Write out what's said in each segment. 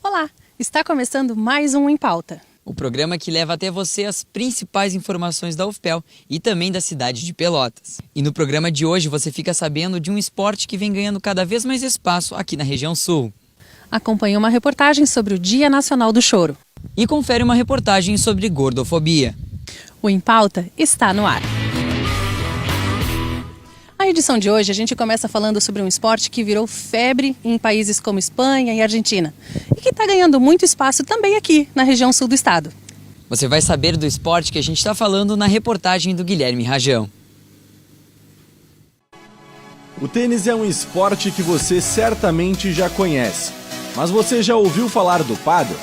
Olá, está começando mais um Em Pauta. O programa que leva até você as principais informações da UFPEL e também da cidade de Pelotas. E no programa de hoje você fica sabendo de um esporte que vem ganhando cada vez mais espaço aqui na região sul. Acompanhe uma reportagem sobre o Dia Nacional do Choro. E confere uma reportagem sobre gordofobia. O Em Pauta está no ar. Na edição de hoje, a gente começa falando sobre um esporte que virou febre em países como Espanha e Argentina e que está ganhando muito espaço também aqui, na região sul do estado. Você vai saber do esporte que a gente está falando na reportagem do Guilherme Rajão. O tênis é um esporte que você certamente já conhece, mas você já ouviu falar do pádel?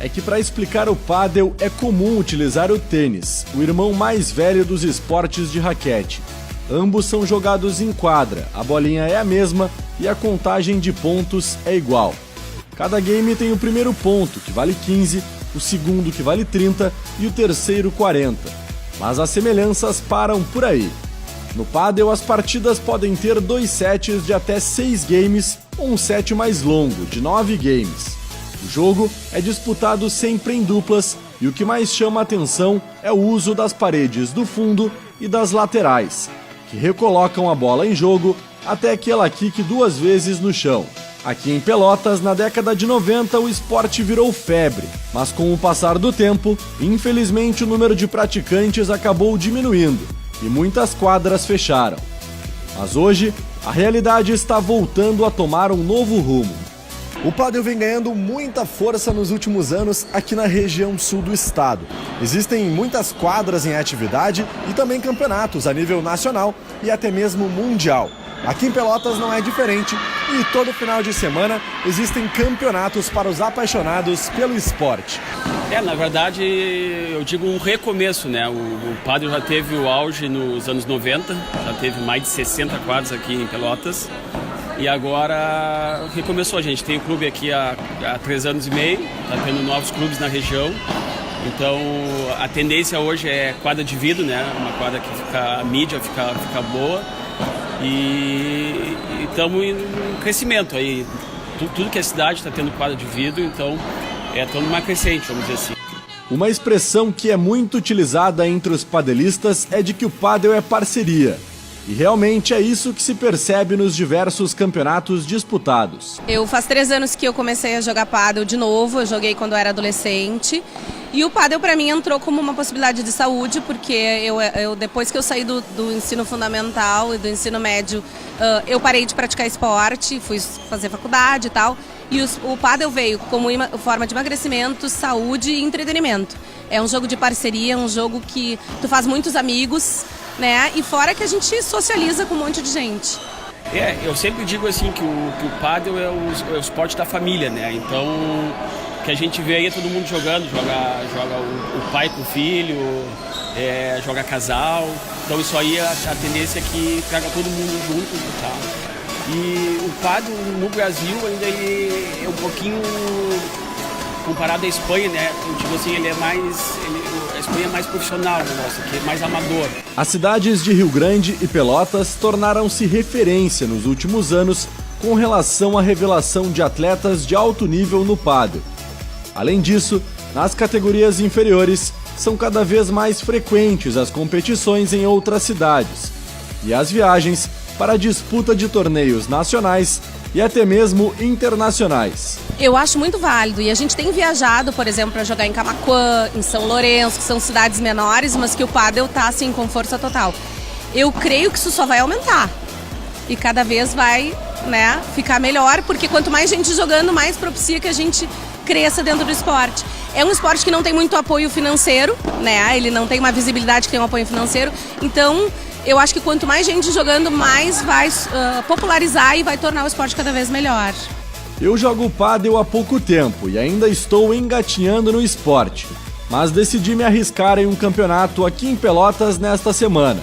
É que para explicar o pádel é comum utilizar o tênis, o irmão mais velho dos esportes de raquete. Ambos são jogados em quadra, a bolinha é a mesma e a contagem de pontos é igual. Cada game tem o primeiro ponto, que vale 15, o segundo, que vale 30 e o terceiro 40. Mas as semelhanças param por aí. No pádel, as partidas podem ter 2 sets de até 6 games ou um set mais longo, de 9 games. O jogo é disputado sempre em duplas e o que mais chama a atenção é o uso das paredes do fundo e das laterais, que recolocam a bola em jogo até que ela quique 2 vezes no chão. Aqui em Pelotas, na década de 90, o esporte virou febre, mas com o passar do tempo, infelizmente o número de praticantes acabou diminuindo e muitas quadras fecharam. Mas hoje, a realidade está voltando a tomar um novo rumo. O pádel vem ganhando muita força nos últimos anos aqui na região sul do estado. Existem muitas quadras em atividade e também campeonatos a nível nacional e até mesmo mundial. Aqui em Pelotas não é diferente e todo final de semana existem campeonatos para os apaixonados pelo esporte. Na verdade, eu digo um recomeço, né? O pádel já teve o auge nos anos 90, já teve mais de 60 quadras aqui em Pelotas. E agora recomeçou, a gente tem o clube aqui há 3 anos e meio, está tendo novos clubes na região. Então a tendência hoje é quadra de vidro, né? Uma quadra que a mídia fica boa. E estamos em crescimento aí. Tudo que é cidade está tendo quadra de vidro, então estamos numa crescente, vamos dizer assim. Uma expressão que é muito utilizada entre os padelistas é de que o pádel é parceria. E realmente é isso que se percebe nos diversos campeonatos disputados. Faz 3 anos que eu comecei a jogar pádel de novo, eu joguei quando eu era adolescente. E o pádel para mim entrou como uma possibilidade de saúde, porque eu depois que eu saí do ensino fundamental e do ensino médio, eu parei de praticar esporte, fui fazer faculdade e tal. E o pádel veio como forma de emagrecimento, saúde e entretenimento. É um jogo de parceria, um jogo que tu faz muitos amigos, né? E fora que a gente socializa com um monte de gente. Eu sempre digo assim que o pádel é o esporte da família, né? Então, que a gente vê aí é todo mundo jogando, joga o pai com o filho, joga casal. Então isso aí a tendência é que traga todo mundo junto e tal. E o pádel no Brasil ainda ele é um pouquinho comparado à Espanha, né? Eu digo assim, a Espanha é mais profissional, que é mais amador. As cidades de Rio Grande e Pelotas tornaram-se referência nos últimos anos com relação à revelação de atletas de alto nível no pádel. Além disso, nas categorias inferiores, são cada vez mais frequentes as competições em outras cidades e as viagens para a disputa de torneios nacionais e até mesmo internacionais. Eu acho muito válido e a gente tem viajado, por exemplo, para jogar em Camaquã, em São Lourenço, que são cidades menores, mas que o pádel está assim com força total. Eu creio que isso só vai aumentar e cada vez vai, né, ficar melhor, porque quanto mais gente jogando, mais propicia que a gente cresça dentro do esporte. É um esporte que não tem muito apoio financeiro, né? Ele não tem uma visibilidade que tem um apoio financeiro, então eu acho que quanto mais gente jogando, mais vai popularizar e vai tornar o esporte cada vez melhor. Eu jogo pádel há pouco tempo e ainda estou engatinhando no esporte, mas decidi me arriscar em um campeonato aqui em Pelotas nesta semana.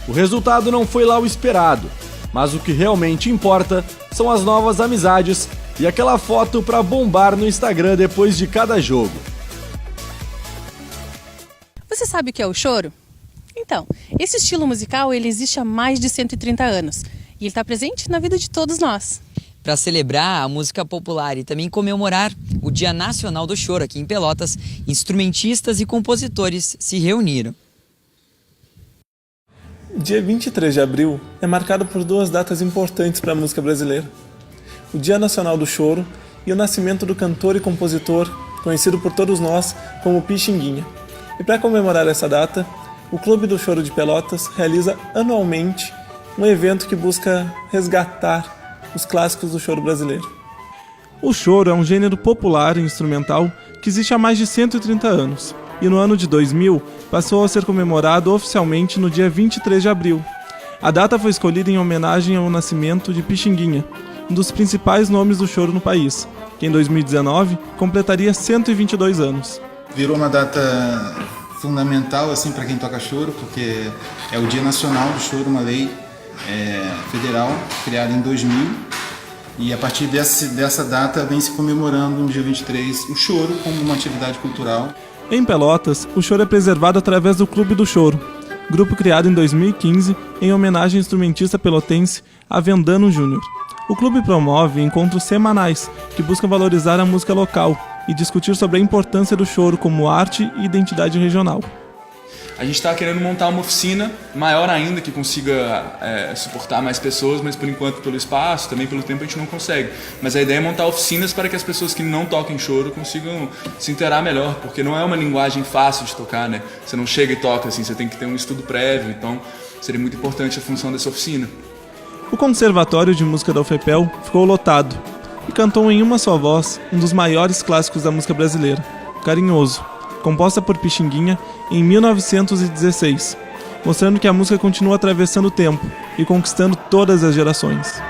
O resultado não foi lá o esperado, mas o que realmente importa são as novas amizades e aquela foto para bombar no Instagram depois de cada jogo. Você sabe o que é o choro? Então, esse estilo musical ele existe há mais de 130 anos e ele está presente na vida de todos nós. Para celebrar a música popular e também comemorar o Dia Nacional do Choro aqui em Pelotas, instrumentistas e compositores se reuniram. O dia 23 de abril é marcado por duas datas importantes para a música brasileira: o Dia Nacional do Choro e o nascimento do cantor e compositor conhecido por todos nós como Pixinguinha. E para comemorar essa data, o Clube do Choro de Pelotas realiza anualmente um evento que busca resgatar os clássicos do choro brasileiro. O choro é um gênero popular e instrumental que existe há mais de 130 anos e no ano de 2000 passou a ser comemorado oficialmente no dia 23 de abril. A data foi escolhida em homenagem ao nascimento de Pixinguinha, um dos principais nomes do choro no país, que em 2019 completaria 122 anos. Virou uma data fundamental assim, para quem toca choro, porque é o Dia Nacional do Choro, uma lei federal criada em 2000, e a partir dessa data vem se comemorando no dia 23 o choro como uma atividade cultural. Em Pelotas, o choro é preservado através do Clube do Choro, grupo criado em 2015 em homenagem ao instrumentista pelotense Avendano Júnior. O clube promove encontros semanais que buscam valorizar a música local e discutir sobre a importância do choro como arte e identidade regional. A gente está querendo montar uma oficina maior ainda, que consiga suportar mais pessoas, mas por enquanto pelo espaço, também pelo tempo a gente não consegue. Mas a ideia é montar oficinas para que as pessoas que não toquem choro consigam se inteirar melhor, porque não é uma linguagem fácil de tocar, né? Você não chega e toca assim, você tem que ter um estudo prévio, então seria muito importante a função dessa oficina. O Conservatório de Música da UFPEL ficou lotado e cantou em uma só voz um dos maiores clássicos da música brasileira, Carinhoso, composta por Pixinguinha em 1916, mostrando que a música continua atravessando o tempo e conquistando todas as gerações.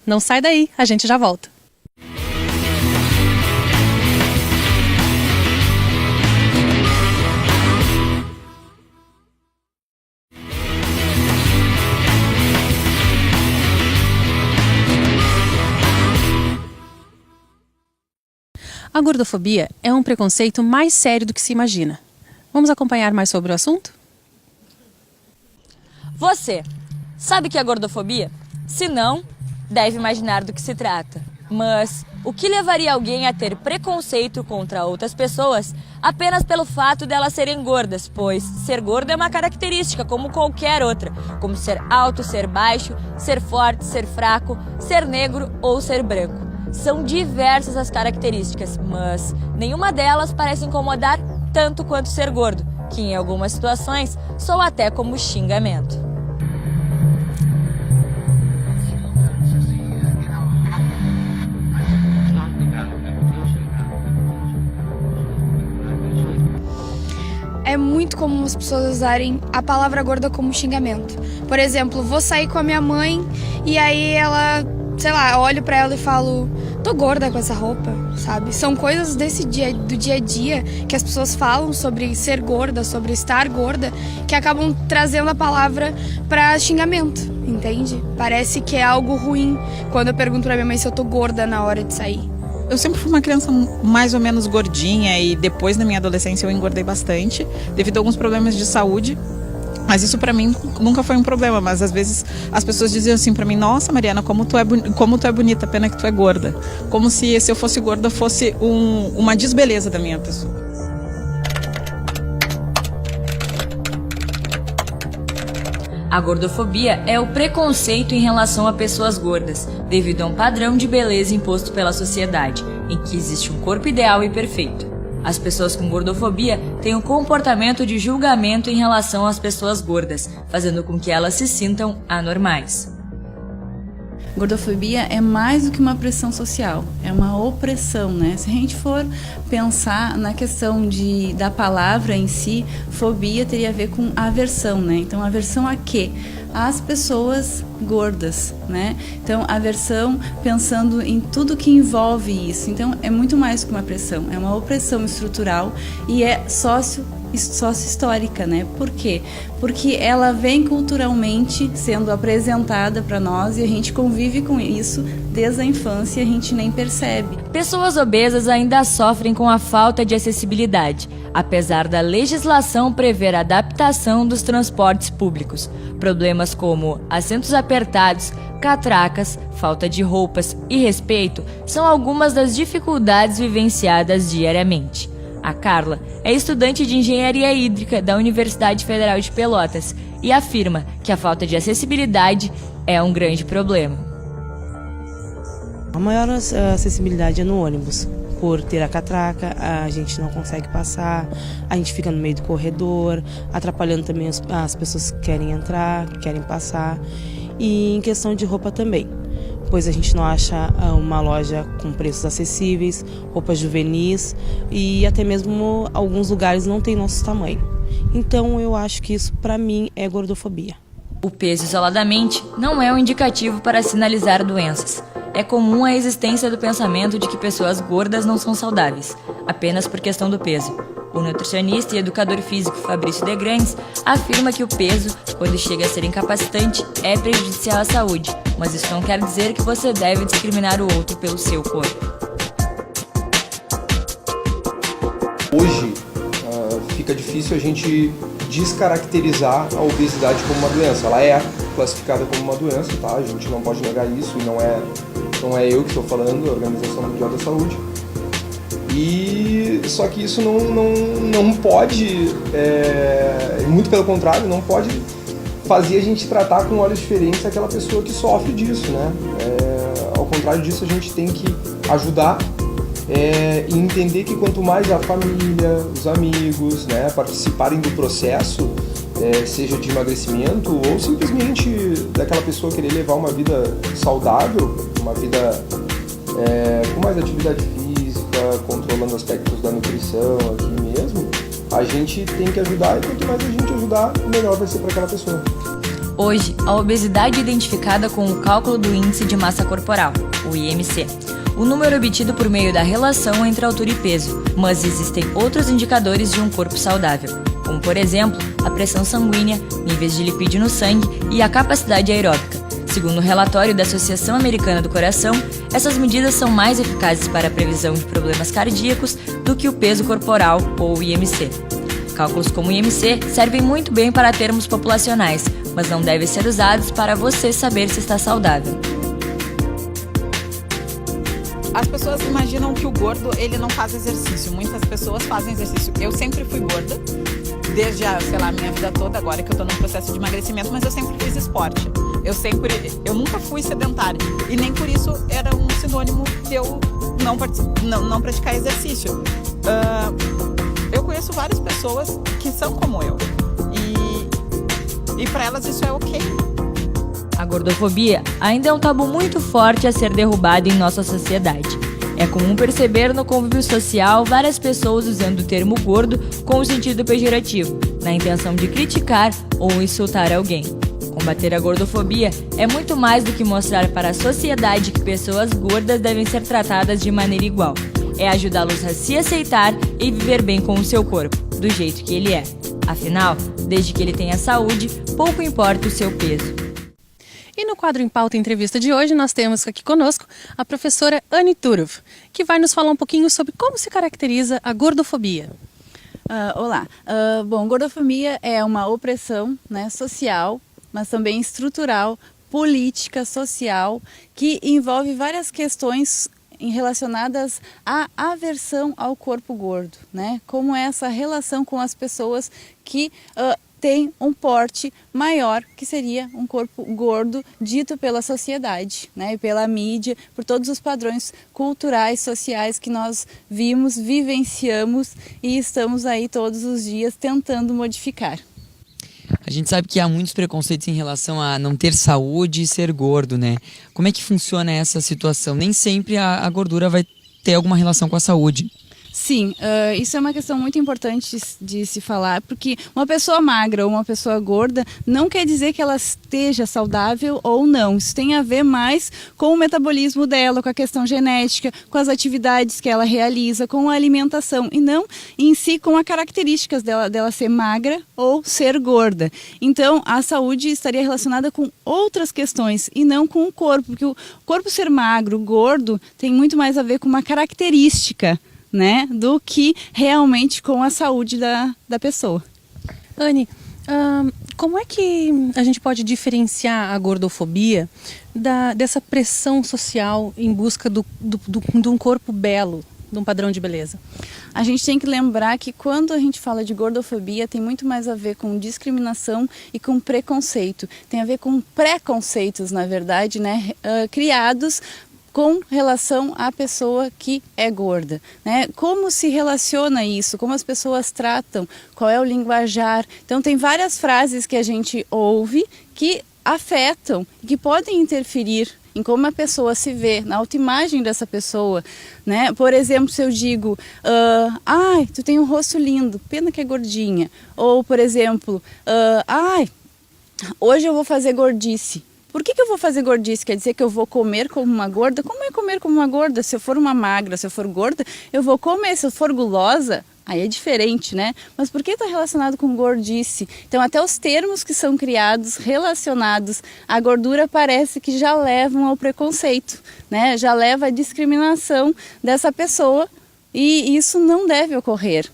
Não sai daí, a gente já volta. A gordofobia é um preconceito mais sério do que se imagina. Vamos acompanhar mais sobre o assunto? Você sabe o que é gordofobia? Se não, deve imaginar do que se trata. Mas o que levaria alguém a ter preconceito contra outras pessoas apenas pelo fato delas serem gordas? Pois ser gordo é uma característica como qualquer outra, como ser alto, ser baixo, ser forte, ser fraco, ser negro ou ser branco. São diversas as características, mas nenhuma delas parece incomodar tanto quanto ser gordo, que em algumas situações soa até como xingamento. É muito comum as pessoas usarem a palavra gorda como xingamento. Por exemplo, vou sair com a minha mãe e aí ela, sei lá, eu olho pra ela e falo, tô gorda com essa roupa, sabe? São coisas do dia a dia que as pessoas falam sobre ser gorda, sobre estar gorda, que acabam trazendo a palavra pra xingamento, entende? Parece que é algo ruim quando eu pergunto pra minha mãe se eu tô gorda na hora de sair. Eu sempre fui uma criança mais ou menos gordinha e depois da minha adolescência eu engordei bastante devido a alguns problemas de saúde. Mas isso pra mim nunca foi um problema, mas às vezes as pessoas diziam assim pra mim, nossa Mariana, como tu é bonita, pena que tu é gorda. Como se eu fosse gorda fosse uma desbeleza da minha pessoa. A gordofobia é o preconceito em relação a pessoas gordas, devido a um padrão de beleza imposto pela sociedade, em que existe um corpo ideal e perfeito. As pessoas com gordofobia têm um comportamento de julgamento em relação às pessoas gordas, fazendo com que elas se sintam anormais. Gordofobia é mais do que uma pressão social, é uma opressão, né? Se a gente for pensar na questão da palavra em si, fobia teria a ver com aversão, né? Então, aversão a quê? às pessoas gordas, né? Então, aversão pensando em tudo que envolve isso. Então, é muito mais que uma pressão, é uma opressão estrutural e é sócio-histórica, né? Por quê? Porque ela vem culturalmente sendo apresentada para nós e a gente convive com isso desde a infância e a gente nem percebe. Pessoas obesas ainda sofrem com a falta de acessibilidade, apesar da legislação prever a adaptação dos transportes públicos. Problemas como assentos apertados, catracas, falta de roupas e respeito são algumas das dificuldades vivenciadas diariamente. A Carla é estudante de engenharia hídrica da Universidade Federal de Pelotas e afirma que a falta de acessibilidade é um grande problema. A maior acessibilidade é no ônibus. Por ter a catraca, a gente não consegue passar, a gente fica no meio do corredor, atrapalhando também as pessoas que querem entrar, que querem passar. E em questão de roupa também, pois a gente não acha uma loja com preços acessíveis, roupas juvenis e até mesmo alguns lugares não tem nosso tamanho. Então eu acho que isso para mim é gordofobia. O peso isoladamente não é um indicativo para sinalizar doenças. É comum a existência do pensamento de que pessoas gordas não são saudáveis, apenas por questão do peso. O nutricionista e educador físico Fabrício De Grandes afirma que o peso, quando chega a ser incapacitante, é prejudicial à saúde, mas isso não quer dizer que você deve discriminar o outro pelo seu corpo. Hoje, fica difícil a gente descaracterizar a obesidade como uma doença. Ela é classificada como uma doença, tá? A gente não pode negar isso, e não é eu que estou falando, é a Organização Mundial da Saúde. E só que isso não pode, muito pelo contrário, não pode fazer a gente tratar com olhos diferentes aquela pessoa que sofre disso, né? Ao contrário disso, a gente tem que ajudar e entender que quanto mais a família, os amigos, né, participarem do processo, seja de emagrecimento ou simplesmente daquela pessoa querer levar uma vida saudável, uma vida com mais atividade física, controlando aspectos da nutrição aqui mesmo, a gente tem que ajudar, e quanto mais a gente ajudar, melhor vai ser para aquela pessoa. Hoje, a obesidade é identificada com o cálculo do índice de massa corporal, o IMC, o número obtido por meio da relação entre altura e peso, mas existem outros indicadores de um corpo saudável, como por exemplo, a pressão sanguínea, níveis de lipídio no sangue e a capacidade aeróbica. Segundo o relatório da Associação Americana do Coração, essas medidas são mais eficazes para a previsão de problemas cardíacos do que o peso corporal ou IMC. Cálculos como o IMC servem muito bem para termos populacionais, mas não devem ser usados para você saber se está saudável. As pessoas imaginam que o gordo, ele não faz exercício. Muitas pessoas fazem exercício. Eu sempre fui gorda, desde a minha vida toda, agora que eu tô num processo de emagrecimento, mas eu sempre fiz esporte. Eu nunca fui sedentária. E nem por isso era um sinônimo de eu não praticar exercício. Eu conheço várias pessoas que são como eu. E para elas isso é ok. A gordofobia ainda é um tabu muito forte a ser derrubado em nossa sociedade. É comum perceber no convívio social várias pessoas usando o termo gordo com o sentido pejorativo, na intenção de criticar ou insultar alguém. Combater a gordofobia é muito mais do que mostrar para a sociedade que pessoas gordas devem ser tratadas de maneira igual. É ajudá-los a se aceitar e viver bem com o seu corpo, do jeito que ele é. Afinal, desde que ele tenha saúde, pouco importa o seu peso. E no quadro Em Pauta Entrevista de hoje, nós temos aqui conosco a professora Anne Turov, que vai nos falar um pouquinho sobre como se caracteriza a gordofobia. Olá. Bom, gordofobia é uma opressão, né, social, mas também estrutural, política, social, que envolve várias questões relacionadas à aversão ao corpo gordo, né? Como essa relação com as pessoas que tem um porte maior, que seria um corpo gordo dito pela sociedade, né, pela mídia, por todos os padrões culturais, sociais que nós vimos, vivenciamos e estamos aí todos os dias tentando modificar. A gente sabe que há muitos preconceitos em relação a não ter saúde e ser gordo, né? Como é que funciona essa situação? Nem sempre a gordura vai ter alguma relação com a saúde. Sim, isso é uma questão muito importante de se falar, porque uma pessoa magra ou uma pessoa gorda não quer dizer que ela esteja saudável ou não. Isso tem a ver mais com o metabolismo dela, com a questão genética, com as atividades que ela realiza, com a alimentação, e não em si com as características dela ser magra ou ser gorda. Então, a saúde estaria relacionada com outras questões e não com o corpo, porque o corpo ser magro, gordo, tem muito mais a ver com uma característica, né, do que realmente com a saúde da pessoa. Anne, como é que a gente pode diferenciar a gordofobia dessa pressão social em busca de um corpo belo, de um padrão de beleza? A gente tem que lembrar que quando a gente fala de gordofobia tem muito mais a ver com discriminação e com preconceito. Tem a ver com preconceitos, na verdade, né, criados com relação à pessoa que é gorda, né? Como se relaciona isso, como as pessoas tratam, qual é o linguajar. Então tem várias frases que a gente ouve que afetam, que podem interferir em como a pessoa se vê, na autoimagem dessa pessoa, né? Por exemplo, se eu digo, ai, tu tem um rosto lindo, pena que é gordinha. Ou, por exemplo, ai, hoje eu vou fazer gordice. Por que eu vou fazer gordice? Quer dizer que eu vou comer como uma gorda? Como é comer como uma gorda? Se eu for uma magra, se eu for gorda, eu vou comer. Se eu for gulosa, aí é diferente, né? Mas por que está relacionado com gordice? Então, até os termos que são criados, relacionados à gordura, parece que já levam ao preconceito, né? Já leva à discriminação dessa pessoa, e isso não deve ocorrer.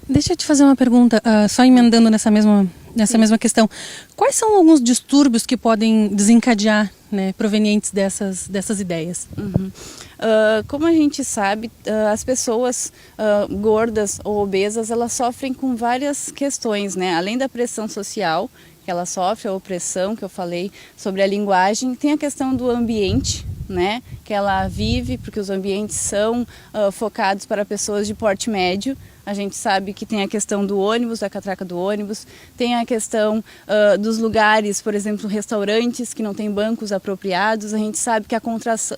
Deixa eu te fazer uma pergunta, só emendando nessa mesma questão. Quais são alguns distúrbios que podem desencadear, né, provenientes dessas ideias? Como a gente sabe, as pessoas gordas ou obesas, elas sofrem com várias questões, né? Além da pressão social que ela sofre, a opressão que eu falei sobre a linguagem, tem a questão do ambiente, né, que ela vive, porque os ambientes são focados para pessoas de porte médio. A gente sabe que tem a questão do ônibus, da catraca do ônibus, tem a questão dos lugares, por exemplo, restaurantes que não têm bancos apropriados. A gente sabe que a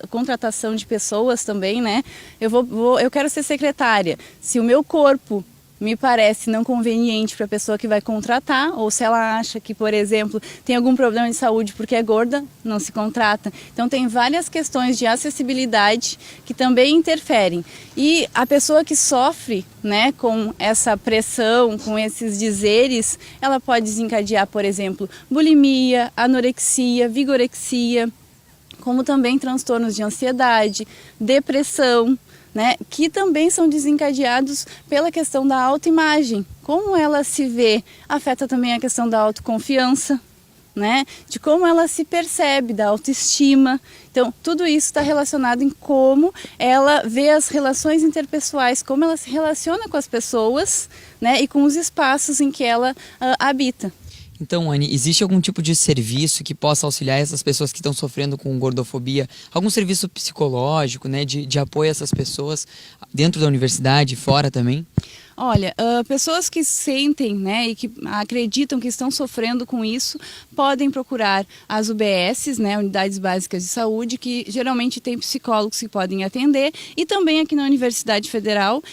contratação de pessoas também, né? Eu quero ser secretária. Se o meu corpo me parece não conveniente para a pessoa que vai contratar, ou se ela acha que, por exemplo, tem algum problema de saúde porque é gorda, não se contrata. Então tem várias questões de acessibilidade que também interferem. E a pessoa que sofre, né, com essa pressão, com esses dizeres, ela pode desencadear, por exemplo, bulimia, anorexia, vigorexia, como também transtornos de ansiedade, depressão, né, que também são desencadeados pela questão da autoimagem. Como ela se vê afeta também a questão da autoconfiança, né, de como ela se percebe, da autoestima. Então, tudo isso está relacionado em como ela vê as relações interpessoais, como ela se relaciona com as pessoas, né, e com os espaços em que ela habita. Então, Anne, existe algum tipo de serviço que possa auxiliar essas pessoas que estão sofrendo com gordofobia? Algum serviço psicológico, né, de apoio a essas pessoas dentro da universidade e fora também? Olha, pessoas que sentem, né, e que acreditam que estão sofrendo com isso, podem procurar as UBSs, né, Unidades Básicas de Saúde, que geralmente tem psicólogos que podem atender, e também aqui na Universidade Federal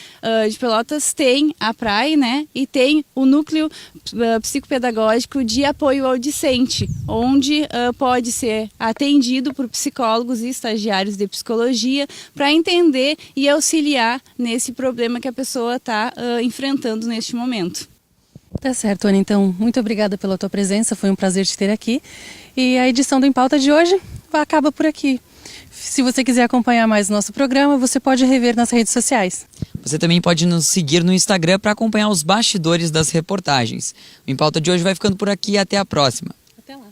de Pelotas tem a PRAE, né, e tem o Núcleo Psicopedagógico de Apoio ao Discente, onde pode ser atendido por psicólogos e estagiários de psicologia para entender e auxiliar nesse problema que a pessoa está enfrentando neste momento. Tá certo, Anne. Então, muito obrigada pela tua presença. Foi um prazer te ter aqui. E a edição do Em Pauta de hoje acaba por aqui. Se você quiser acompanhar mais o nosso programa, você pode rever nas redes sociais. Você também pode nos seguir no Instagram para acompanhar os bastidores das reportagens. O Em Pauta de hoje vai ficando por aqui e até a próxima. Até lá.